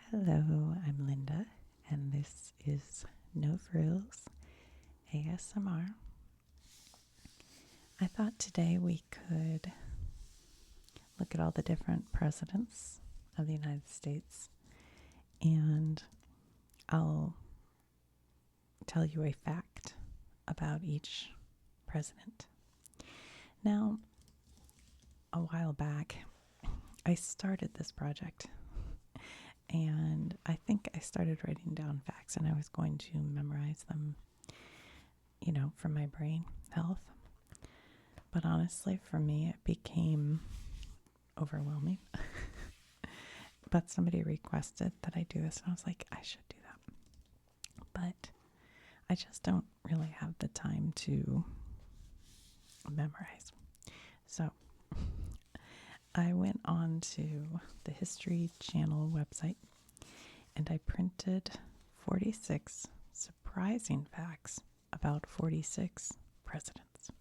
Hello, I'm Linda, and this is No Frills ASMR. I thought today we could look at all the different presidents of the United States, and I'll tell you a fact about each president. Now, a while back, I started this project, and I think I started writing down facts, and I was going to memorize them, for my brain health. But honestly, for me, it became overwhelming. But somebody requested that I do this, and I was like, I should do that. But I just don't really have the time to memorize. So I went on to the History Channel website, and I printed 46 surprising facts about 46 presidents.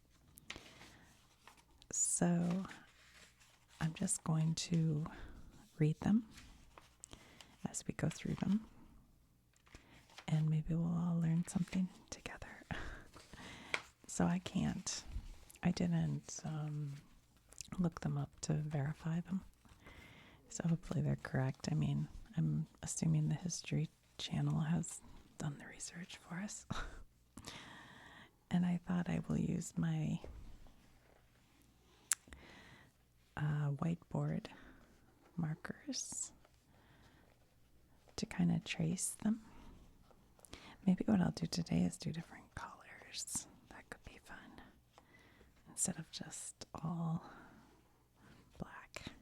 So I'm just going to read them as we go through them, and maybe we'll all learn something together. So I didn't look them up to verify them. So hopefully they're correct. I mean, I'm assuming the History Channel has done the research for us. And I thought I will use my whiteboard markers to kind of trace them. Maybe what I'll do today is do different colors. That could be fun. Instead of just all black.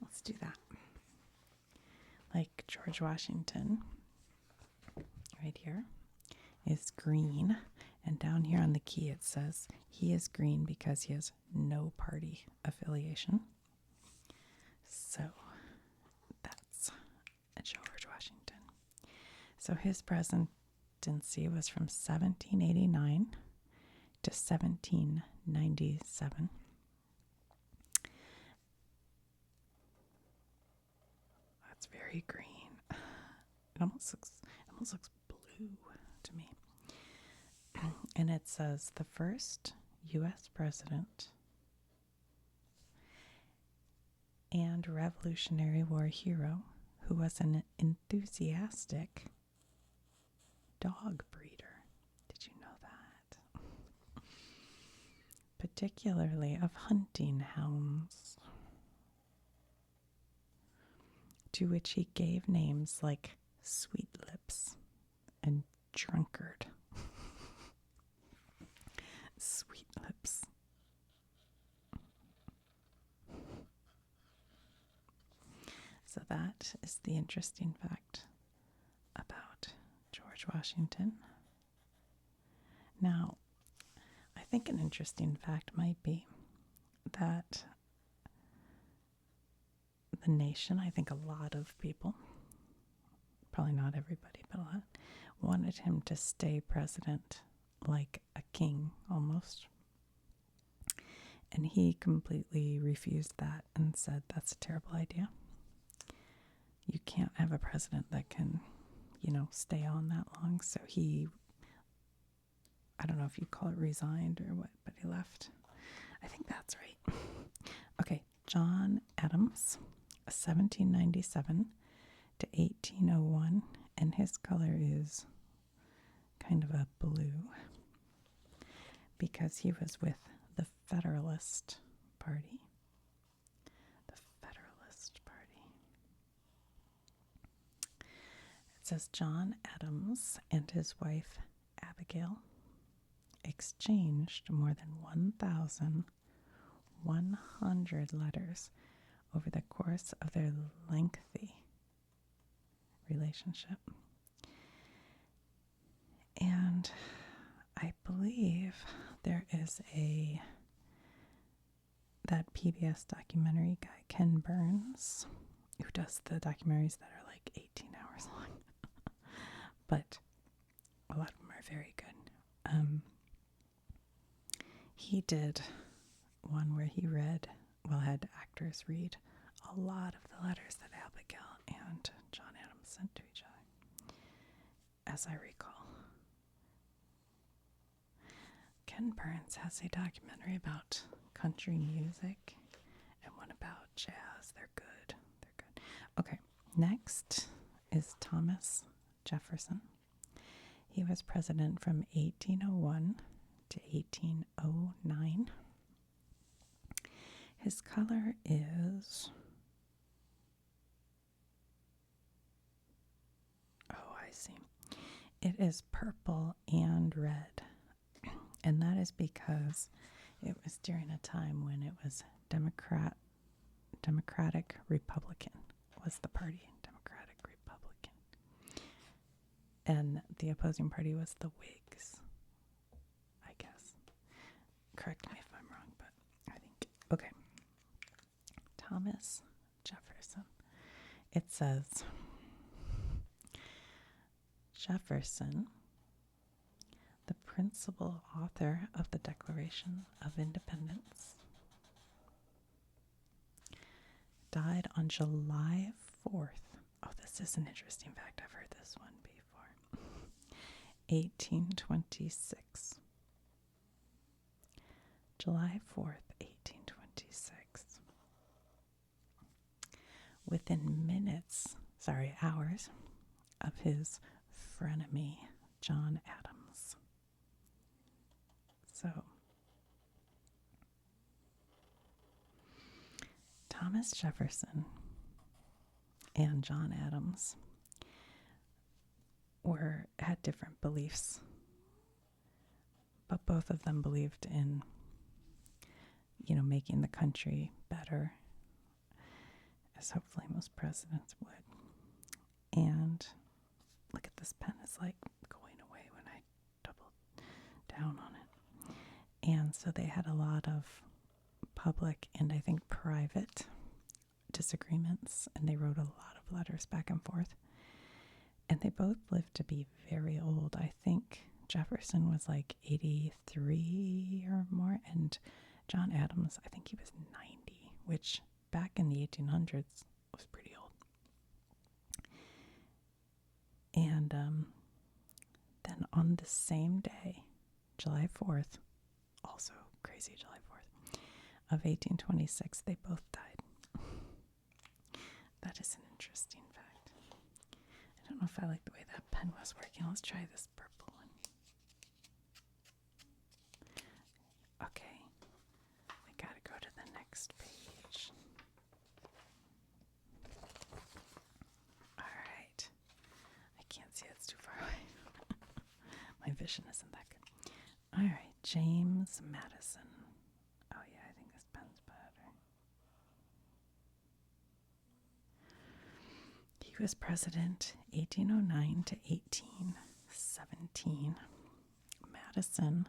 Let's do that. Like George Washington, right here, is green. And down here on the key it says he is green because he has no party affiliation. So that's George Washington. So his presidency was from 1789 to 1797. That's very green. It almost looks blue to me. And it says the first U.S. president and Revolutionary War hero who was an enthusiastic dog breeder. Did you know that? Particularly of hunting hounds, to which he gave names like Sweet Lips and Drunkard. Sweet Lips. So that is the interesting fact about George Washington. Now, I think an interesting fact might be that the nation, I think a lot of people, probably not everybody, but a lot, wanted him to stay president like a king almost. And he completely refused that and said that's a terrible idea. You can't have a president that can, stay on that long. So he, I don't know if you call it resigned or what, but he left. I think that's right. Okay, John Adams, 1797 to 1801, and his color is kind of a blue because he was with the Federalist Party. The Federalist Party. It says John Adams and his wife Abigail exchanged more than 1,100 letters over the course of their lengthy relationship. And I believe there is that PBS documentary guy, Ken Burns, who does the documentaries that are like 18 hours long. But a lot of them are very good. He did one where he had actors read a lot of the letters that Abigail and as I recall. Ken Burns has a documentary about country music and one about jazz. They're good. They're good. Okay, next is Thomas Jefferson. He was president from 1801 to 1809. His color is, oh, I see. It is purple and red. And that is because it was during a time when it was Democratic Republican was the party, Democratic Republican. And the opposing party was the Whigs, I guess. Correct me if I'm wrong, but I think. Okay. Thomas Jefferson. It says, Jefferson, the principal author of the Declaration of Independence, died on July 4th. Oh, this is an interesting fact. I've heard this one before. 1826. July 4th, 1826. Within hours of his frenemy, John Adams. So, Thomas Jefferson and John Adams had different beliefs, but both of them believed in, making the country better, as hopefully most presidents would. And look at this pen, it's like going away when I double down on it. And so they had a lot of public and I think private disagreements, and they wrote a lot of letters back and forth. And they both lived to be very old. I think Jefferson was like 83 or more, and John Adams, I think he was 90, which back in the 1800s was pretty old. And then on the same day, July 4th, also crazy July 4th, of 1826, they both died. That is an interesting fact. I don't know if I like the way that pen was working. Let's try this purple one. Okay, we gotta go to the next page. Alright. I can't see, it's too far away. My vision isn't that good. Alright, James Madison. Oh yeah, I think this pen's better. He was president 1809 to 1817. Madison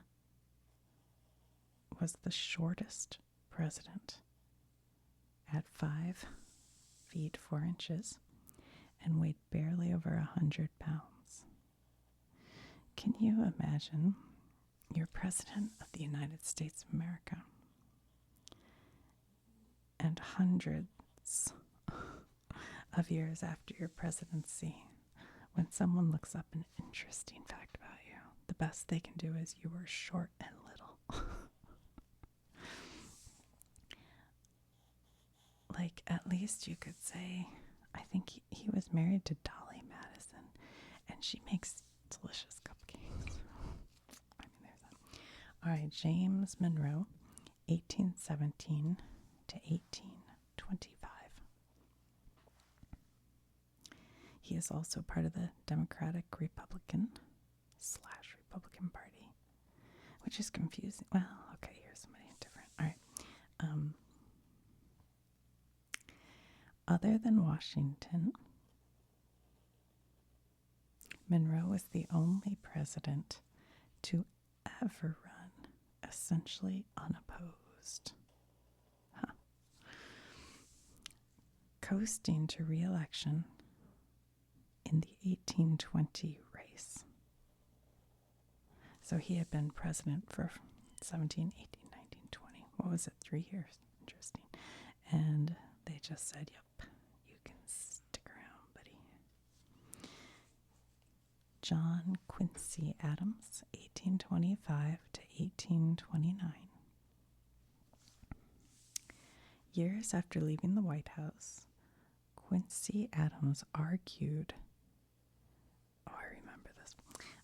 was the shortest president at 5 feet 4 inches and weighed barely over 100 pounds. Can you imagine? You're president of the United States of America, and hundreds of years after your presidency, when someone looks up an interesting fact about you, the best they can do is you were short and little. Like, at least you could say, I think he was married to Dolly Madison, and she makes delicious cupcakes. I mean, there's that. All right, James Monroe, 1817 to 1825. He is also part of the Democratic Republican Party, which is confusing. Well, okay, here's somebody different. All right. Other than Washington, Monroe was the only president to ever run essentially unopposed. Coasting to re-election in the 1820 race. So he had been president for 17, 18, 19, 20. What was it? 3 years. Interesting. And they just said, yep, you can stick around, buddy. John Quincy Adams, 1825 to 1829. Years after leaving the White House, Quincy Adams argued, I remember this,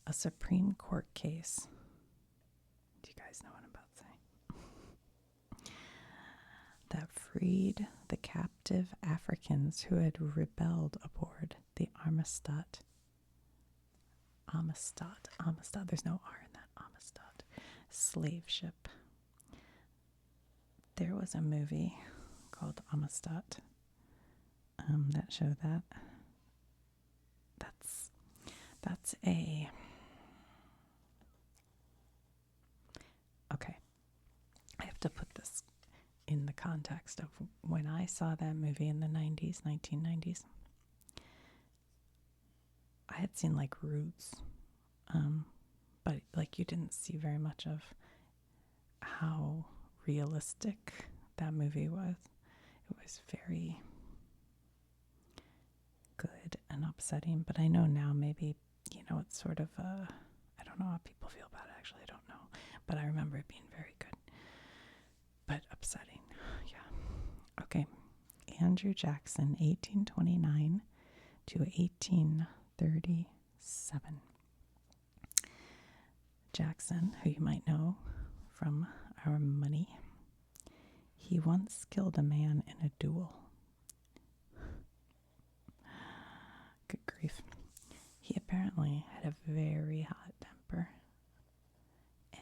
a Supreme Court case. Do you guys know what I'm about to say? That freed the captive Africans who had rebelled aboard the Amistad. There's no R in that. Amistad slave ship. There was a movie called Amistad that showed that. That's a okay. I have to put this in the context of when I saw that movie in the 1990s. I had seen like Roots, but like you didn't see very much of how realistic that movie was. It was very good and upsetting, but I know now maybe, it's sort of I don't know how people feel about it, actually, I don't know, but I remember it being very good, but upsetting. Yeah. Okay. Andrew Jackson, 1829 to 1837. Jackson, who you might know from Our Money, he once killed a man in a duel. Good grief. He apparently had a very hot temper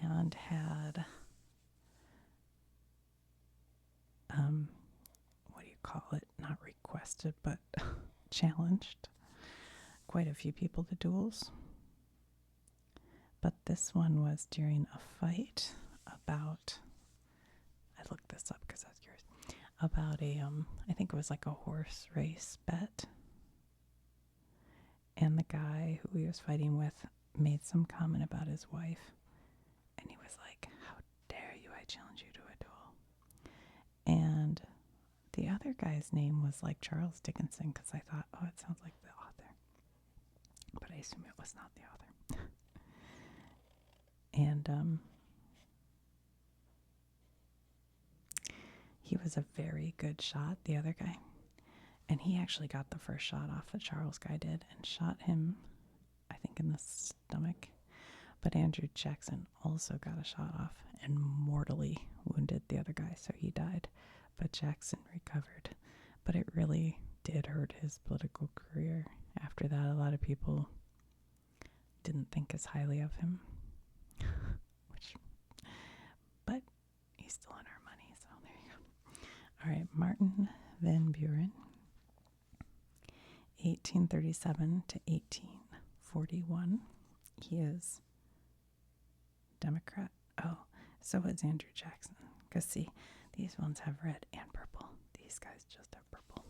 and had, what do you call it? Not requested, but challenged quite a few people to duels. But this one was during a fight about, I looked this up because I was curious, about I think it was like a horse race bet. And the guy who he was fighting with made some comment about his wife. And he was like, "How dare you, I challenge you to a duel." And the other guy's name was like Charles Dickinson, because I thought, oh, it sounds like the author. But I assume it was not the author. And he was a very good shot, the other guy. And he actually got the first shot off that Charles guy did and shot him, I think, in the stomach. But Andrew Jackson also got a shot off and mortally wounded the other guy, so he died. But Jackson recovered. But it really did hurt his political career. After that, a lot of people didn't think as highly of him. But he's still on Our Money, so there you go. All right, Martin Van Buren, 1837 to 1841. He is Democrat. Oh, so is Andrew Jackson. Because see, these ones have red and purple. These guys just have purple.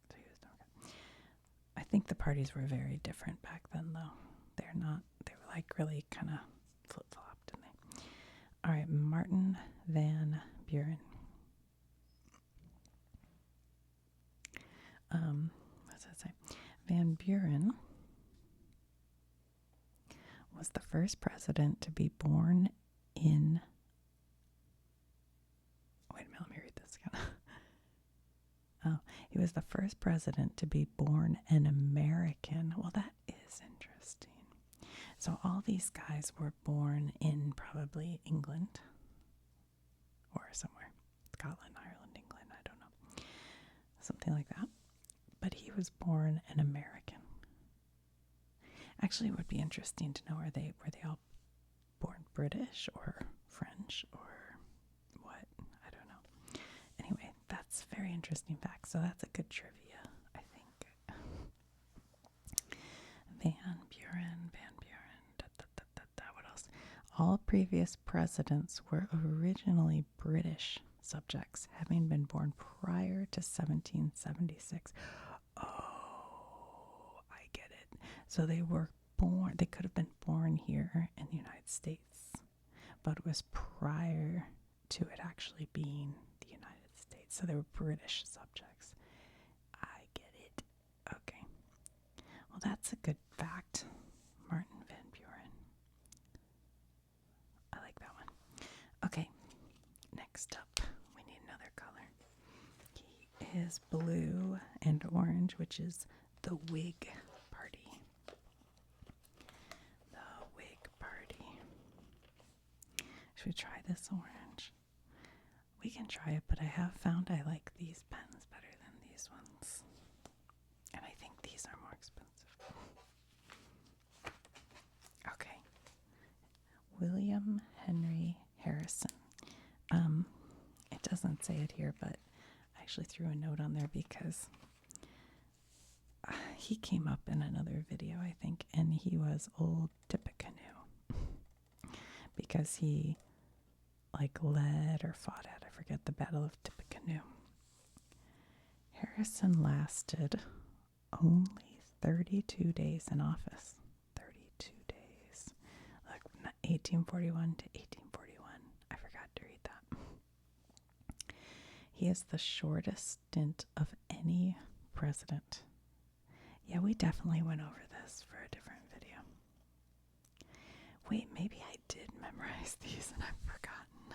So he was Democrat. I think the parties were very different back then, though. They were like really kind of flip-flopped, didn't they? All right, Martin Van Buren. What does that say? Van Buren was the first president to be born in. Wait a minute, let me read this again. Oh, he was the first president to be born an American. Well, that is interesting. So all these guys were born in probably England or somewhere. Scotland, Ireland, England, I don't know. Something like that. But he was born an American. Actually, it would be interesting to know, were they all born British or French or what? I don't know. Anyway, that's a very interesting fact. So that's a good trivia, I think. Van Buren. What else? All previous presidents were originally British subjects, having been born prior to 1776. Oh, I get it. So they could have been born here in the United States, but it was prior to it actually being the United States. So they were British subjects. I get it. Okay. Well, that's a good fact. Martin orange, which is the Whig Party. The Whig Party. Should we try this orange? We can try it, but I have found I like these pens better than these ones. And I think these are more expensive. Okay. William Henry Harrison. It doesn't say it here, but I actually threw a note on there because he came up in another video, I think, and he was old Tippecanoe because he led or fought at, I forget, the Battle of Tippecanoe. Harrison lasted only 32 days in office. 32 days. 1841 to 1841. I forgot to read that. He is the shortest stint of any president. Yeah, we definitely went over this for a different video. Wait, maybe I did memorize these and I've forgotten.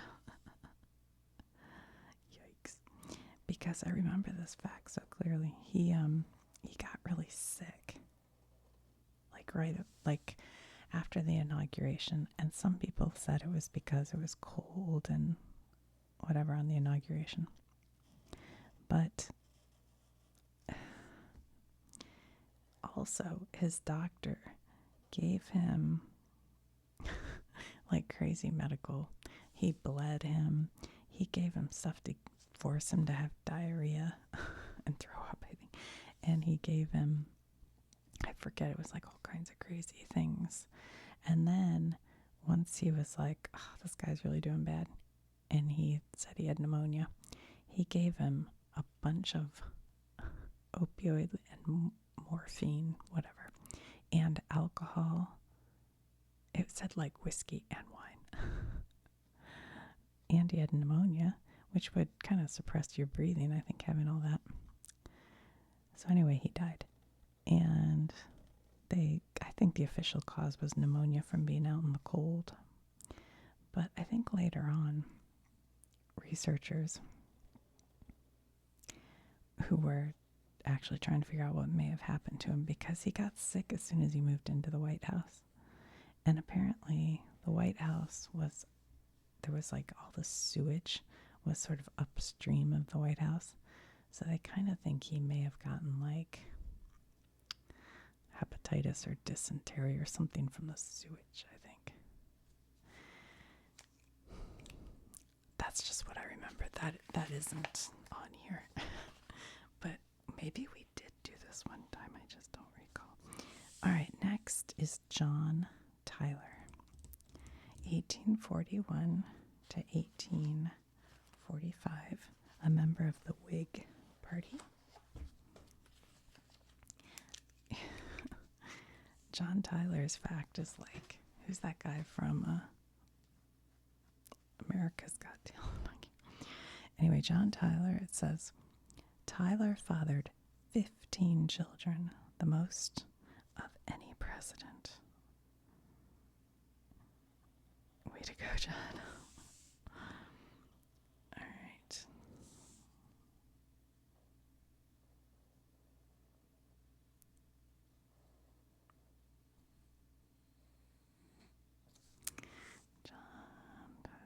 Yikes. Because I remember this fact so clearly. He got really sick. After the inauguration, and some people said it was because it was cold and whatever on the inauguration. But also his doctor gave him crazy medical. He bled him. He gave him stuff to force him to have diarrhea and throw up, I think. And he gave him, I forget, it was all kinds of crazy things. And then once he was like, oh, this guy's really doing bad, and he said he had pneumonia, he gave him a bunch of opioid and morphine, whatever, and alcohol. It said whiskey and wine. And he had pneumonia, which would kind of suppress your breathing, I think, having all that. So anyway, he died. And I think the official cause was pneumonia from being out in the cold. But I think later on, researchers who were actually trying to figure out what may have happened to him, because he got sick as soon as he moved into the White House. And apparently the White House there was all the sewage was sort of upstream of the White House. So they kind of think he may have gotten hepatitis or dysentery or something from the sewage, I think. That's just what I remember. That isn't on here. But maybe we did do this one time. I just don't recall. All right, next is John Tyler. 1841 to 1845, a member of the Whig Party. John Tyler's fact is who's that guy from America's Got Talent? Anyway, John Tyler, it says, Tyler fathered 15 children, the most of any president. Way to go, John. All right. John Tyler.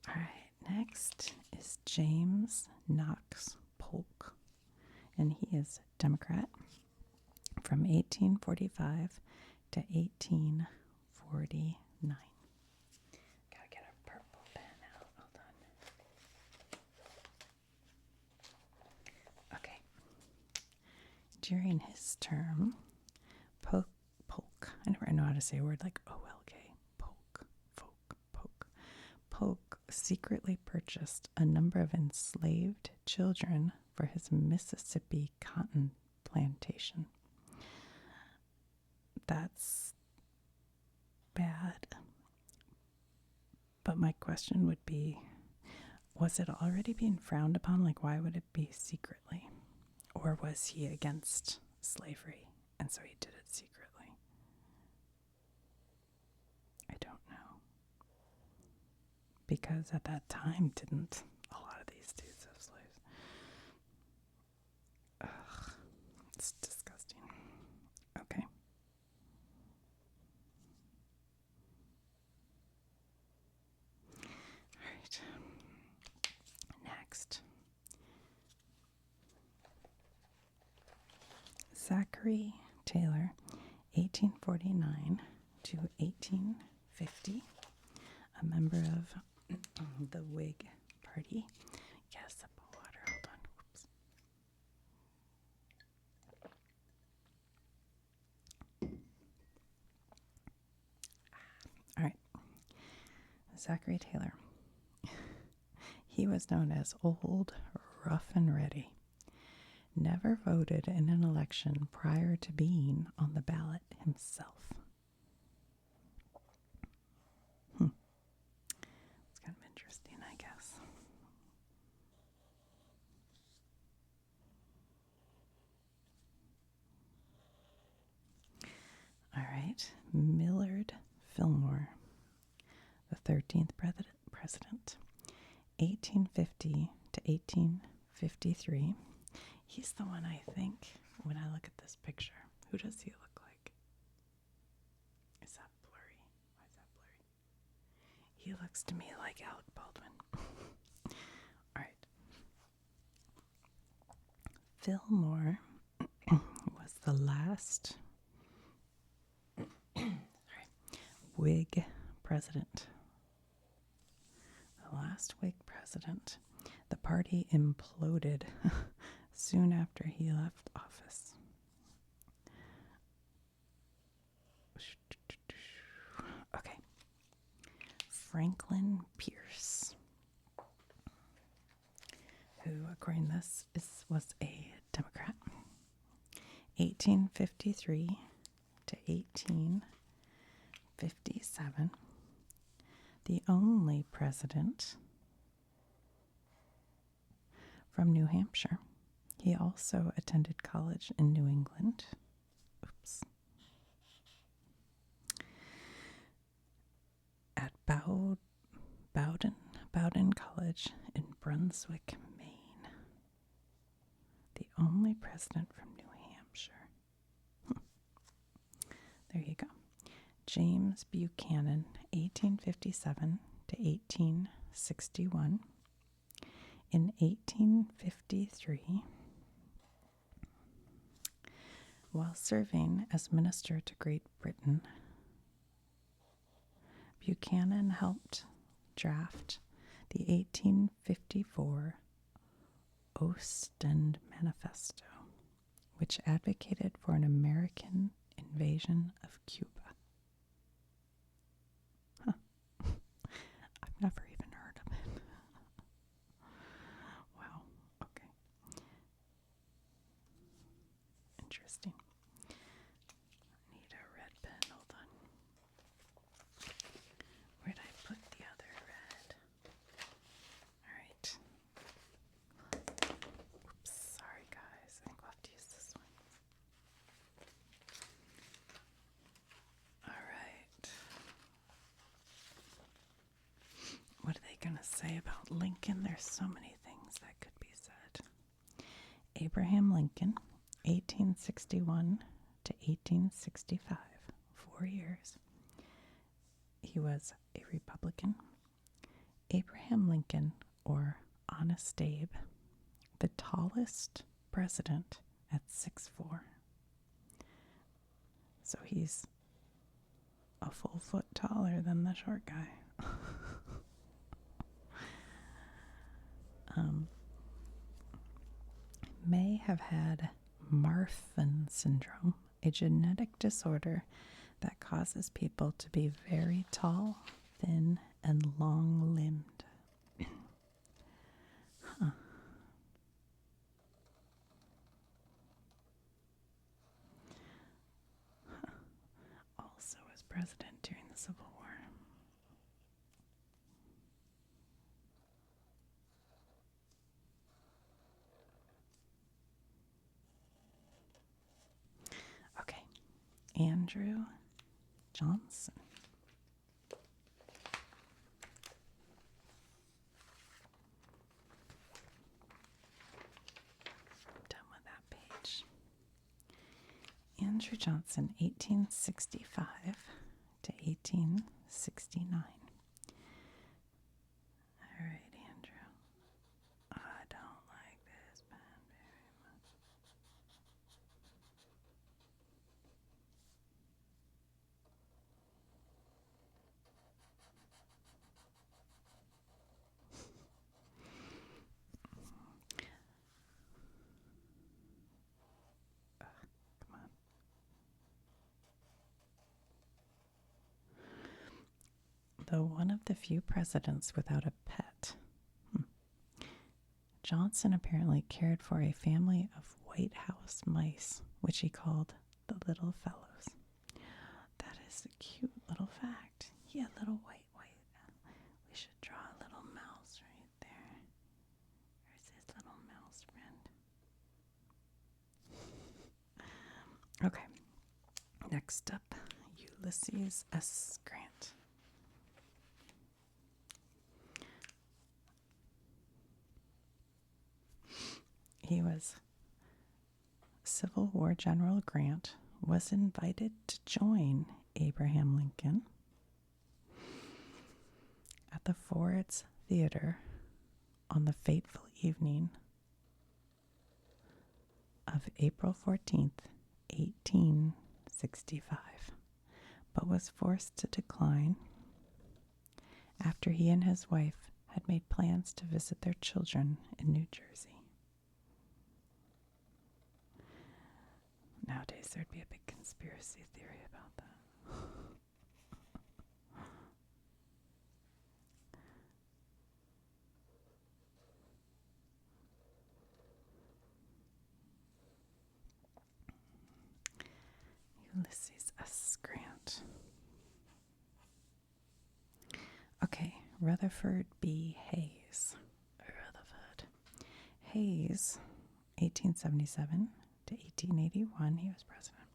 All right, next is James Knox Polk, and he is Democrat from 1845 to 1849. Gotta get a purple pen out. Hold on. Okay. During his term, Polk, I never know how to say a word like O-L-K, Polk secretly purchased a number of enslaved children for his Mississippi cotton plantation. That's bad. But my question would be, was it already being frowned upon? Why would it be secretly? Or was he against slavery, and so he did it secretly? I don't know. Because at that time, didn't Zachary Taylor, 1849 to 1850, a member of the Whig Party. Yes, sip of water. Hold on. Whoops. All right. Zachary Taylor. He was known as Old Rough and Ready. Never voted in an election prior to being on the ballot himself. It's kind of interesting, I guess. All right, Millard Fillmore, the 13th president, 1850 to 1853. He's the one, I think, when I look at this picture. Who does he look like? Is that blurry? Why is that blurry? He looks to me like Alec Baldwin. All right. Fillmore was the last Whig president. The last Whig president. The party imploded soon after he left office. Okay. Franklin Pierce, who, according to this, was a Democrat. 1853 to 1857. The only president from New Hampshire. He also attended college in New England. Oops. At Bowdoin College in Brunswick, Maine. The only president from New Hampshire. There you go. James Buchanan, 1857 to 1861. In 1853, while serving as minister to Great Britain, Buchanan helped draft the 1854 Ostend Manifesto, which advocated for an American invasion of Cuba. Huh. I've never even heard of it. Wow. Okay. Interesting. I need a red pen. Hold on. Where'd I put the other red? All right. Oops. Sorry, guys. I think we'll have to use this one. All right. What are they going to say about Lincoln? There's so many things that could be said. Abraham Lincoln, 1861 to 1865, 4 years. He was a Republican. Abraham Lincoln, or Honest Abe, the tallest president at 6'4". So he's a full foot taller than the short guy. May have had Marfan syndrome, a genetic disorder that causes people to be very tall, thin, and long-limbed. Huh. Also was president during the Civil War. Okay, Andrew Johnson. Done with that page. Andrew Johnson, 1865 to 1869. All right, Andrew. I don't like this pen very much. one of the few presidents without a pet. Johnson apparently cared for a family of White House mice, which he called the Little Fellows. That is a cute little fact. Yeah, little white. We should draw a little mouse right there. There's his little mouse friend. Okay. Next up, Ulysses S. Grant. He was Civil War General Grant was invited to join Abraham Lincoln at the Ford's Theater on the fateful evening of April 14th, 1865, but was forced to decline after he and his wife had made plans to visit their children in New Jersey. Nowadays, there'd be a big conspiracy theory about that. Ulysses S. Grant. Okay, Rutherford B. Hayes. Hayes, 1877 to 1881, he was president.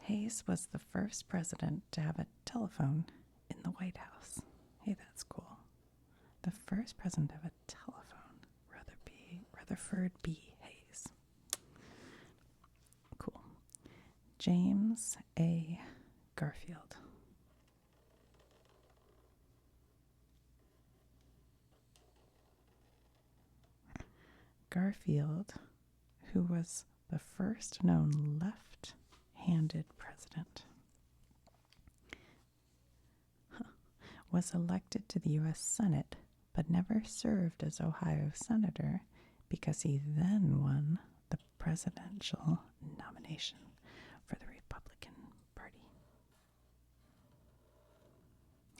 Hayes was the first president to have a telephone in the White House. Hey, that's cool. The first president to have a telephone, Rutherford B. Hayes. Cool. James A. Garfield. Garfield, who was the first known left-handed president, was elected to the U.S. Senate, but never served as Ohio Senator because he then won the presidential nomination for the Republican Party.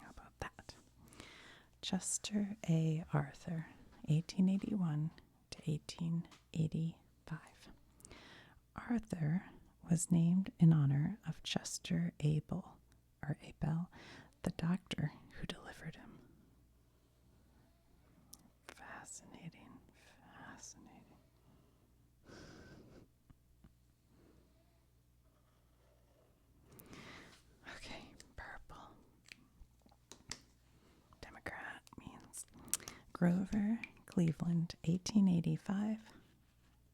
How about that? Chester A. Arthur, 1881 to 1885. Arthur was named in honor of Chester Abel, the doctor who delivered him. Fascinating. Okay, purple. Democrat means Grover Cleveland, 1885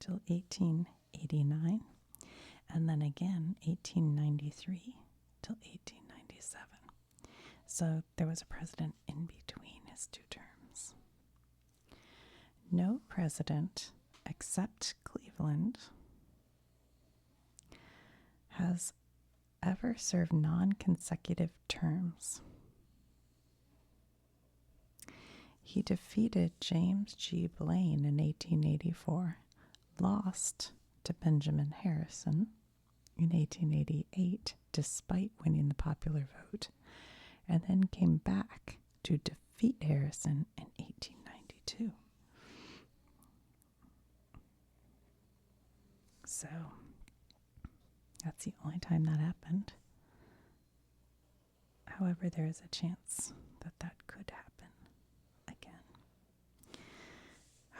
till 1889, and then again 1893 till 1897. So there was a president in between his two terms. No president except Cleveland has ever served non-consecutive terms. He defeated James G. Blaine in 1884, lost to Benjamin Harrison in 1888 despite winning the popular vote, and then came back to defeat Harrison in 1892. So that's the only time that happened. However, there is a chance that that could happen again.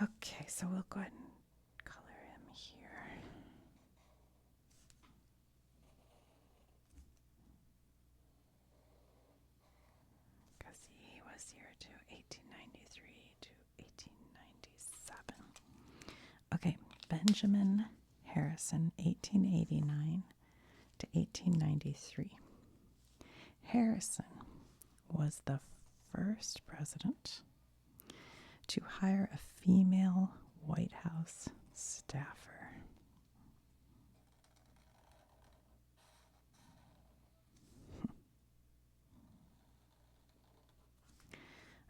Okay, so we'll go ahead and color him here. Because he was here to 1893 to 1897. Okay, Benjamin Harrison, 1889 to 1893. Harrison was the first president to hire a female White House staffer.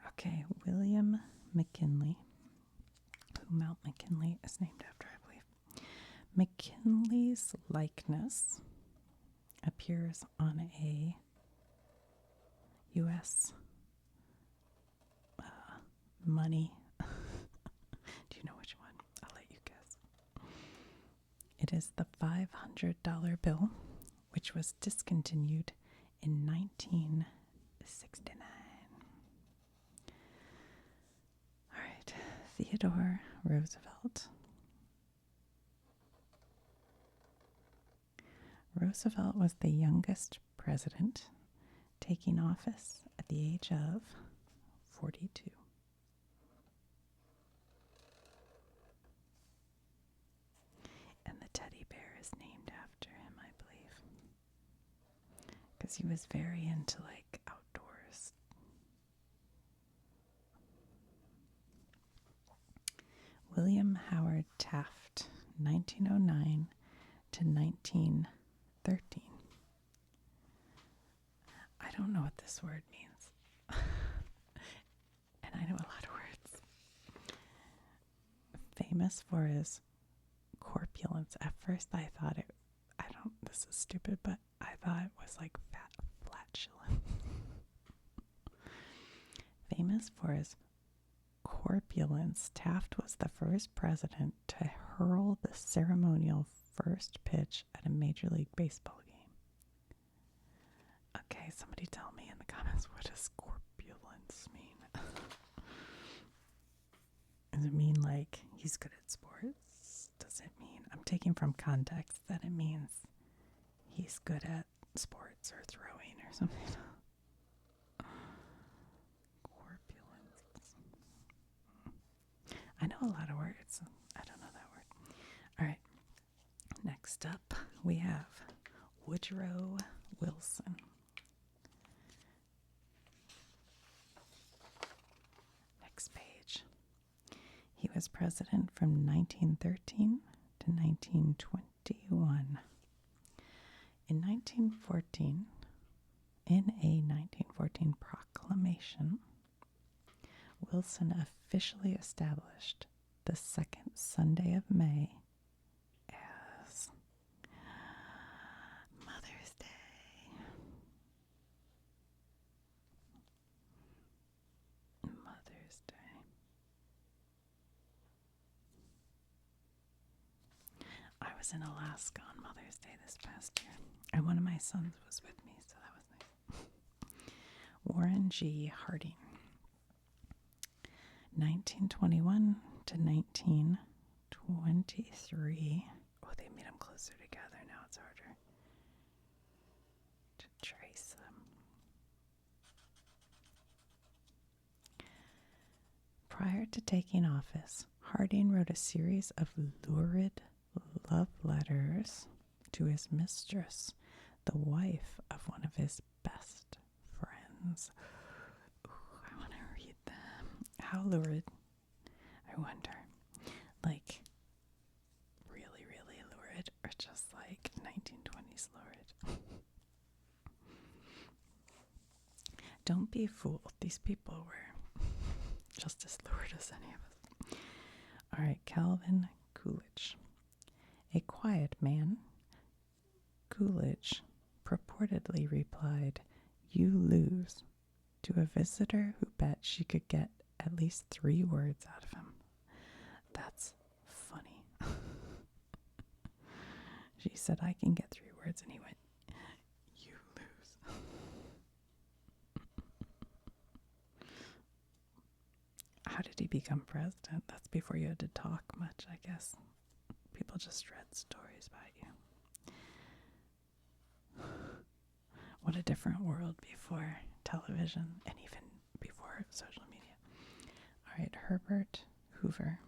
Okay, William McKinley, who Mount McKinley is named after, I believe. McKinley's likeness appears on a U.S. Money. Do you know which one? I'll let you guess. It is the $500 bill, which was discontinued in 1969. All right, Theodore Roosevelt. Roosevelt was the youngest president, taking office at the age of 42. And the teddy bear is named after him, I believe, because he was very into like outdoors. William Howard Taft, 1909 to 1913. I don't know what this word means. And I know a lot of words. Famous for his corpulence. At first I thought this is stupid, but I thought it was like flatulence. Famous for his corpulence, Taft was the first president to hurl the ceremonial first pitch at a Major League Baseball game. Okay, somebody tell me in the comments, what does corpulence mean? Does it mean like he's good at sports? Does it mean, I'm taking from context that it means he's good at sports or throwing or something? Corpulence. I know a lot of words. I don't know that word. All right. Next up, we have Woodrow Wilson. Next page. He was president from 1913 to 1921. In a 1914 proclamation, Wilson officially established the second Sunday of May as Mother's Day. Mother's Day. I was in Alaska on Mother's Day this past year, and one of my sons was with me, so that was nice. Warren G. Harding. 1921 to 1923. Oh, they made them closer together. Now it's harder to trace them. Prior to taking office, Harding wrote a series of lurid love letters to his mistress, the wife of one of his best friends. I want to read them. How lurid, I wonder. Like, really, really lurid, or just like 1920s lurid? Don't be fooled. These people were just as lurid as any of us. All right, Calvin Coolidge. A quiet man, Coolidge purportedly replied, "You lose," to a visitor who bet she could get at least 3 words out of him. That's funny. She said, "I can get 3 words," and he went, "You lose." How did he become president? That's before you had to talk much, I guess. People just read stories about you. What a different world before television and even before social media. All right, Herbert Hoover.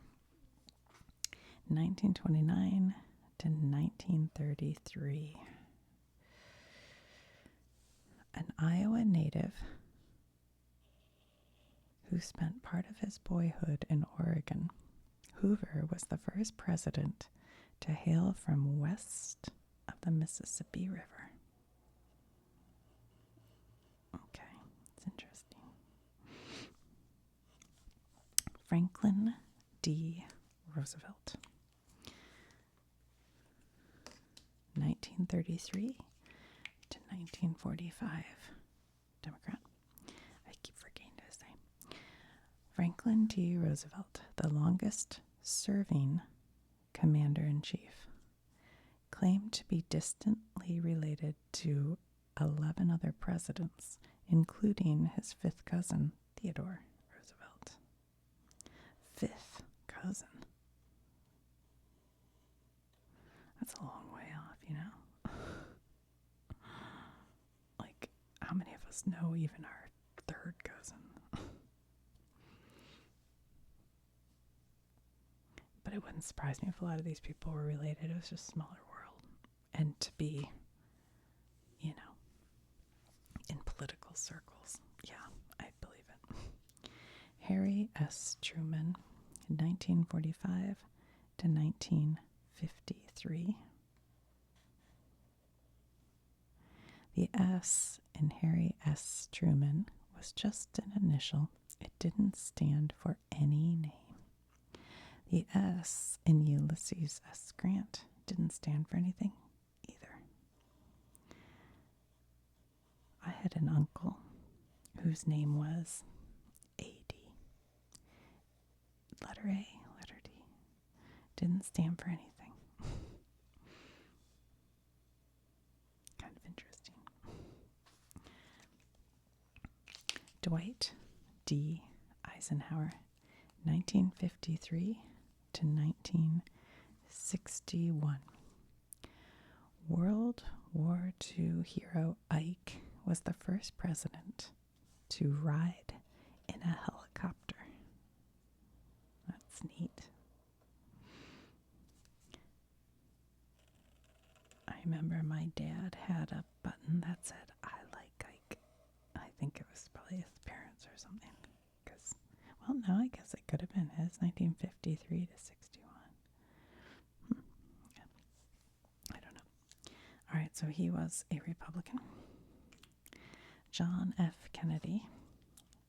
1929 to 1933. An Iowa native who spent part of his boyhood in Oregon, Hoover was the first president to hail from west of the Mississippi River. Okay, it's interesting. Franklin D. Roosevelt. 1933 to 1945, Democrat. Franklin D. Roosevelt, the longest serving commander in chief, claimed to be distantly related to 11 other presidents, including his fifth cousin, Theodore Roosevelt. Fifth cousin. That's a long way off, you know? Like, how many of us know even our third cousin? But it wouldn't surprise me if a lot of these people were related. It was just a smaller world. And to be, you know, in political circles. Yeah, I believe it. Harry S. Truman, 1945 to 1953. The S in Harry S. Truman was just an initial. It didn't stand for any name. The S in Ulysses S. Grant didn't stand for anything either. I had an uncle whose name was A.D. Letter A, letter D. Didn't stand for anything. Kind of interesting. Dwight D. Eisenhower, 1953 to 1961. World War II hero Ike was the first president to ride in a helicopter. That's neat. I remember my dad had a button that said, "I like Ike." I think it was probably his parents or something. Because, well, no, I guess it could have been his, 1953 to 61. Yeah. I don't know. All right, so he was a Republican. John F. Kennedy,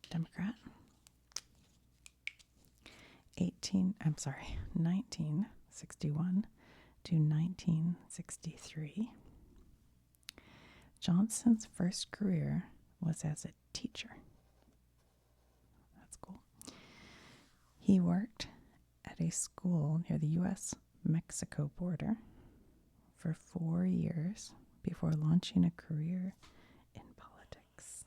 Democrat. 1961 to 1963. Johnson's first career was as a teacher. That's cool. He worked at a school near the U.S.-Mexico border for 4 years before launching a career in politics.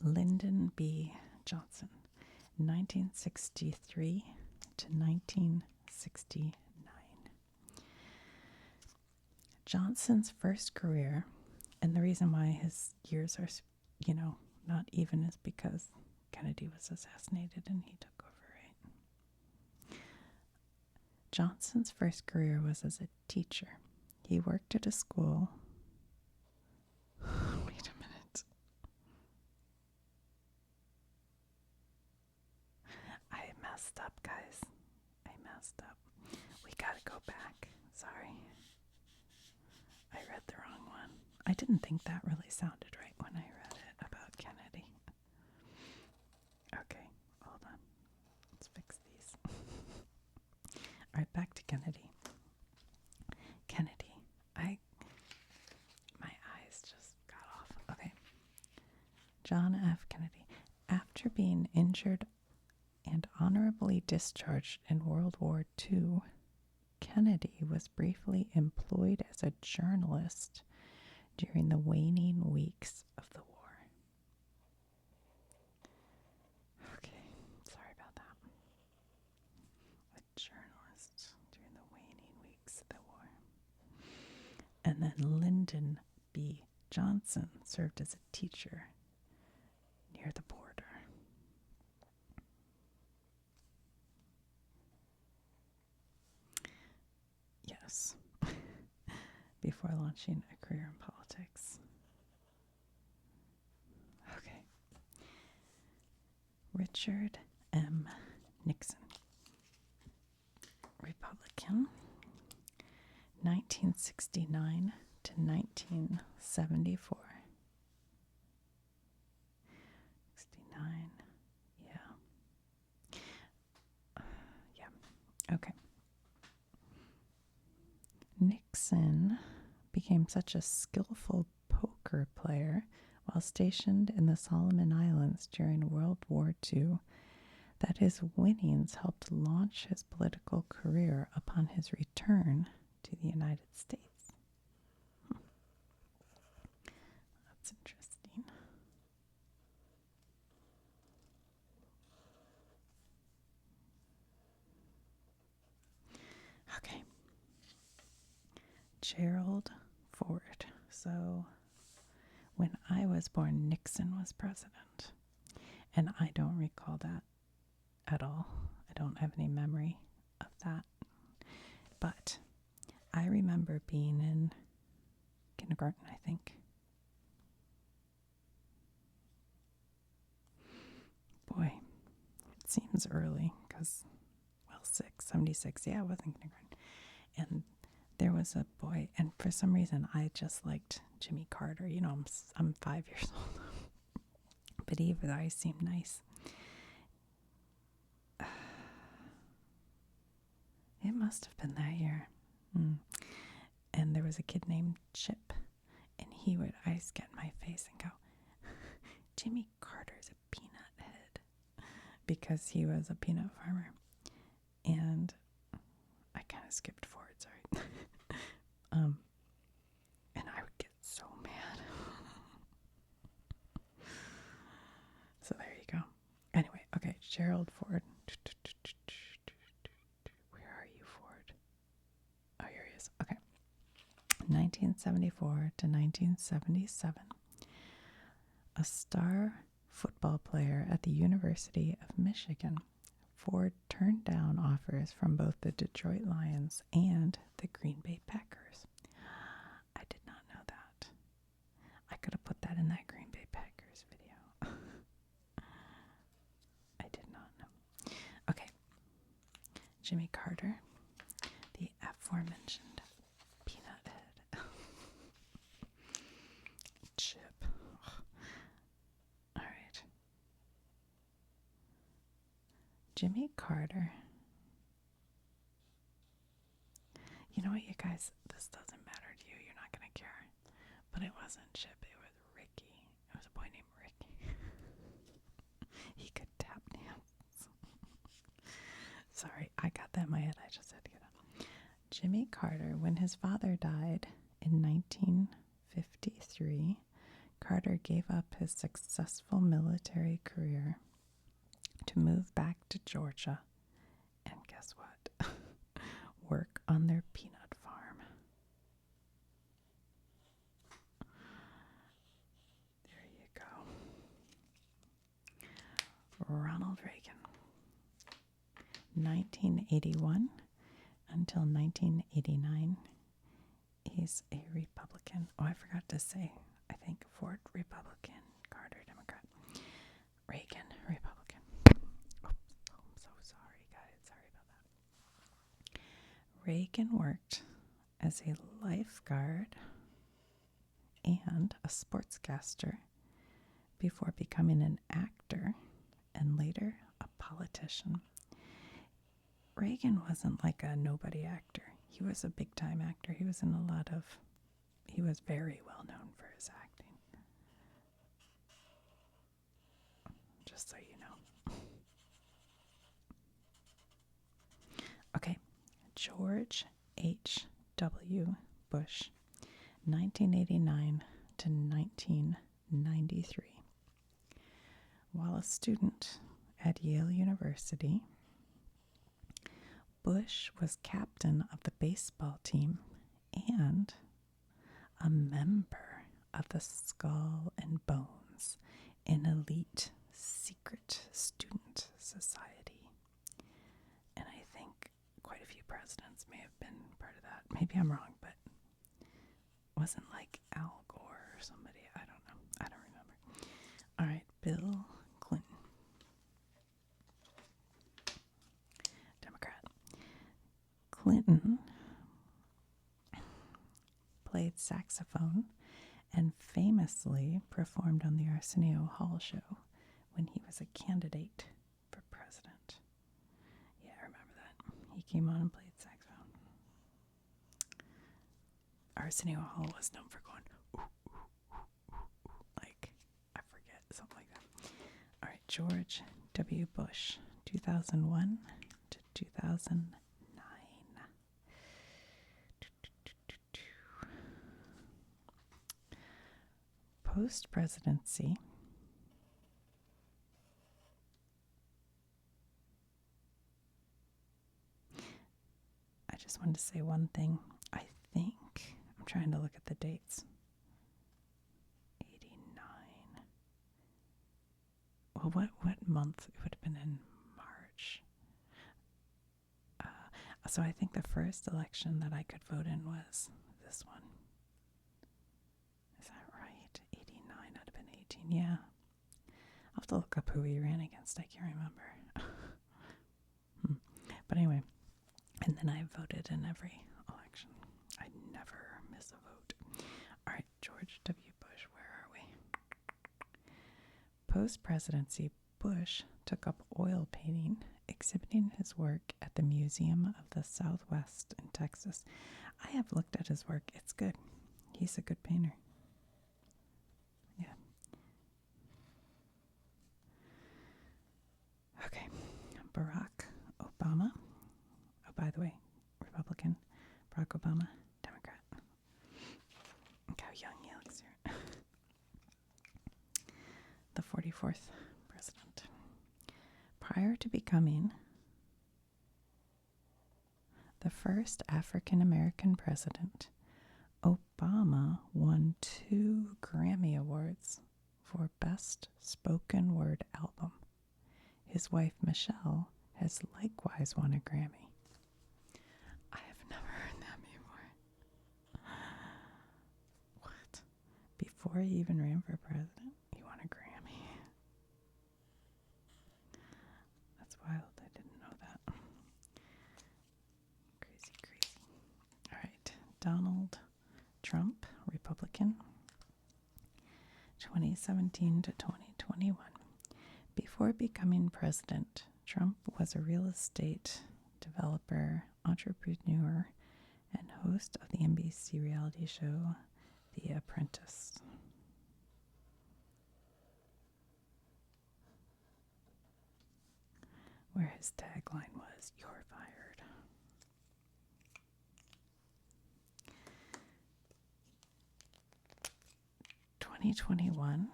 Lyndon B. Johnson, 1963 to 1969. Johnson's first career, and the reason why his years are, not even is because Kennedy was assassinated and he took over, right? Johnson's first career was as a teacher. He worked at a school. Wait a minute. I messed up, guys. I messed up. We gotta go back. Sorry. I read the wrong one. I didn't think that really sounded right when I read it about Kennedy. Okay, hold on. Let's fix these. All right, back to Kennedy. Kennedy. My eyes just got off. Okay. John F. Kennedy. After being injured and honorably discharged in World War II, Kennedy was briefly employed as a journalist during the waning weeks of the war. Okay, sorry about that. A journalist during the waning weeks of the war. And then Lyndon B. Johnson served as a teacher near the border. Yes. Before launching a career in politics. Okay. Richard M. Nixon, Republican, 1969 to 1974. 69, yeah. Okay. Nixon became such a skillful poker player while stationed in the Solomon Islands during World War II that his winnings helped launch his political career upon his return to the United States. That's interesting. Okay. Gerald Ford. So, when I was born, Nixon was president. And I don't recall that at all. I don't have any memory of that. But I remember being in kindergarten, I think. Boy, it seems early because, well, 76. Yeah, I was in kindergarten. And there was a boy, and for some reason I just liked Jimmy Carter. You know, I'm 5 years old. But he always seemed nice. It must have been that year. And there was a kid named Chip, and he would always get in my face and go, Jimmy Carter's a peanut head, because he was a peanut farmer. And I kind of skipped forward, sorry. And I would get so mad. So there you go. Anyway, okay, Gerald Ford. Where are you, Ford? Oh, here he is. Okay. 1974 to 1977. A star football player at the University of Michigan, Ford turned down offers from both the Detroit Lions and the Green Bay Packers. I did not know that. I could have put that in that Green Bay Packers video. I did not know. Okay. Jimmy Carter, the aforementioned peanut head. Chip. All right. Jimmy Carter. You know what, you guys? This doesn't matter to you. You're not going to care. But it wasn't Chip. It was Ricky. It was a boy named Ricky. He could tap dance. Sorry, I got that in my head. I just had to get it. Jimmy Carter, when his father died in 1953, Carter gave up his successful military career to move back to Georgia and guess what? Work on their peanut farm. There you go. Ronald Reagan. 1981 until 1989. He's a Republican. Oh, I forgot to say, I think Ford, Republican, Carter, Democrat. Reagan, Republican. Oh, I'm so sorry, guys. Sorry about that. Reagan worked as a lifeguard and a sportscaster before becoming an actor and later a politician. Reagan wasn't like a nobody actor. He was a big-time actor. He was very well known for his acting. Just so you know. Okay, George H.W. Bush, 1989 to 1993. While a student at Yale University, Bush was captain of the baseball team and a member of the Skull and Bones, an elite secret student society. And I think quite a few presidents may have been part of that. Maybe I'm wrong, but wasn't like Al Gore or somebody. I don't know. I don't remember. All right, Bill Clinton. Democrat. Clinton played saxophone and famously performed on the Arsenio Hall show when he was a candidate for president. Yeah, I remember that. He came on and played saxophone. Arsenio Hall was known for going, ooh, ooh, ooh, ooh, like, I forget, something like that. All right, George W. Bush, 2001 to 2009. Post-presidency, I just wanted to say one thing. I think, I'm trying to look at the dates. 89. Well, what month? It would have been in March. So I think the first election that I could vote in was this one. Is that right? 89, I'd have been 18. Yeah. I'll have to look up who he ran against. I can't remember. But anyway, and then I voted in every election. I never miss a vote. All right, George W. Bush, where are we? Post-presidency, Bush took up oil painting, exhibiting his work at the Museum of the Southwest in Texas. I have looked at his work. It's good. He's a good painter. Yeah. Okay. Barack Obama. Oh, by the way, Republican. Barack Obama, Democrat. Look how young he looks here. The 44th president. Prior to becoming the first African American president, Obama won 2 Grammy Awards for Best Spoken Word Album. His wife, Michelle, has likewise won a Grammy. I have never heard that before. What? Before he even ran for president, he won a Grammy. That's wild. I didn't know that. Crazy, crazy. All right. Donald Trump, Republican, 2017 to 2021. Before becoming president, Trump was a real estate developer, entrepreneur, and host of the NBC reality show The Apprentice. Where his tagline was, "You're fired." (2021)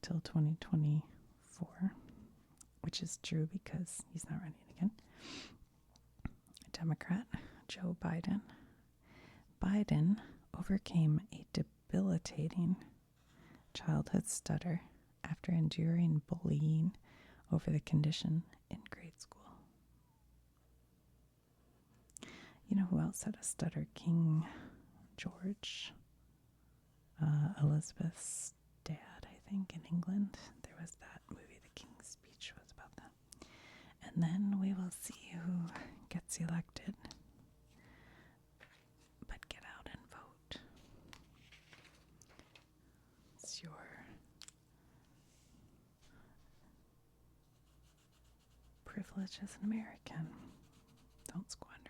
till 2024, which is true because he's not running again. Democrat Joe Biden. Biden overcame a debilitating childhood stutter after enduring bullying over the condition in grade school. You know who else had a stutter? King George, Elizabeth's dad, I think, in England. There was that movie, The King's Speech, was about that. And then we will see who gets elected. But get out and vote. It's your privilege as an American. Don't squander